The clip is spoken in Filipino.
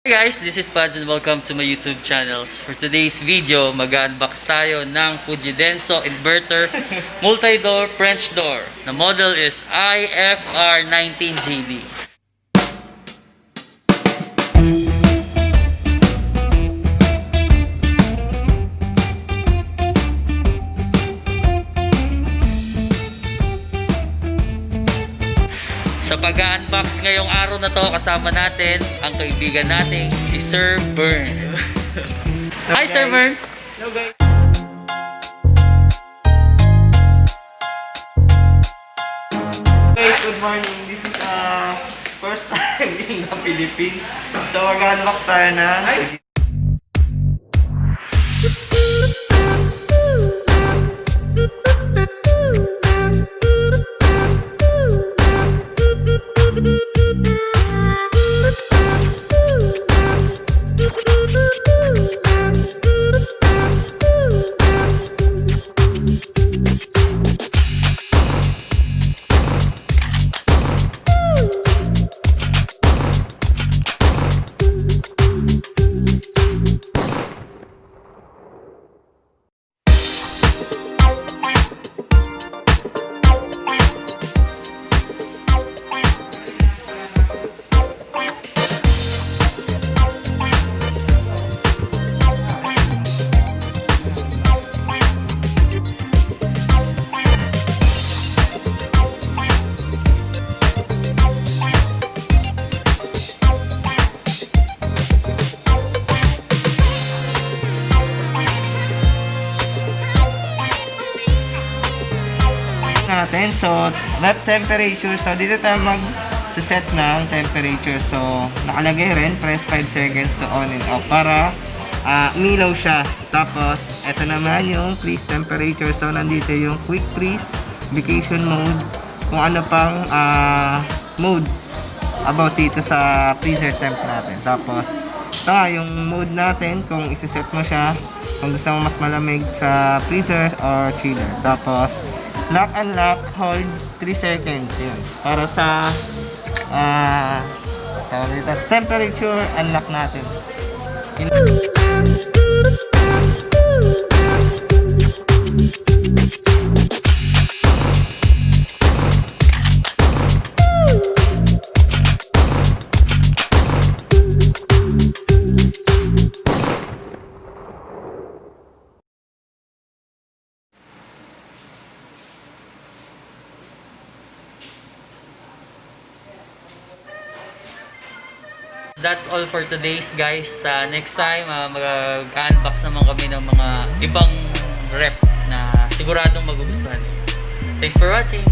Hey guys, this is Pads and welcome to my YouTube channels. For today's video, mag-unbox tayo ng FUJIDENZO inverter multi-door French door. The model is IFR-19GD. Sa pag-unbox ngayong araw na to, kasama natin ang kaibigan nating si Sir Bern. Hi Sir Bern! Hello guys! Guys, good morning! This is first time in the Philippines. So mag-unbox tayo ng natin. So, left temperature. So, dito tayo mag-set ng temperature. So, nakalagay rin, press 5 seconds to on and off para umilaw siya. Tapos, ito naman yung freeze temperature. So, nandito yung quick freeze, vacation mode, kung ano pang mode about dito sa freezer temp natin. Tapos, ito yung mode natin kung isi-set mo siya kung gusto mo mas malamig sa freezer or chiller. Tapos, lock and lock, hold 3 seconds yun. Para sa temperature unlock natin. That's all for today's guys. Next time, mag-unbox naman kami ng mga ibang rep na siguradong magugustuhan. Thanks for watching!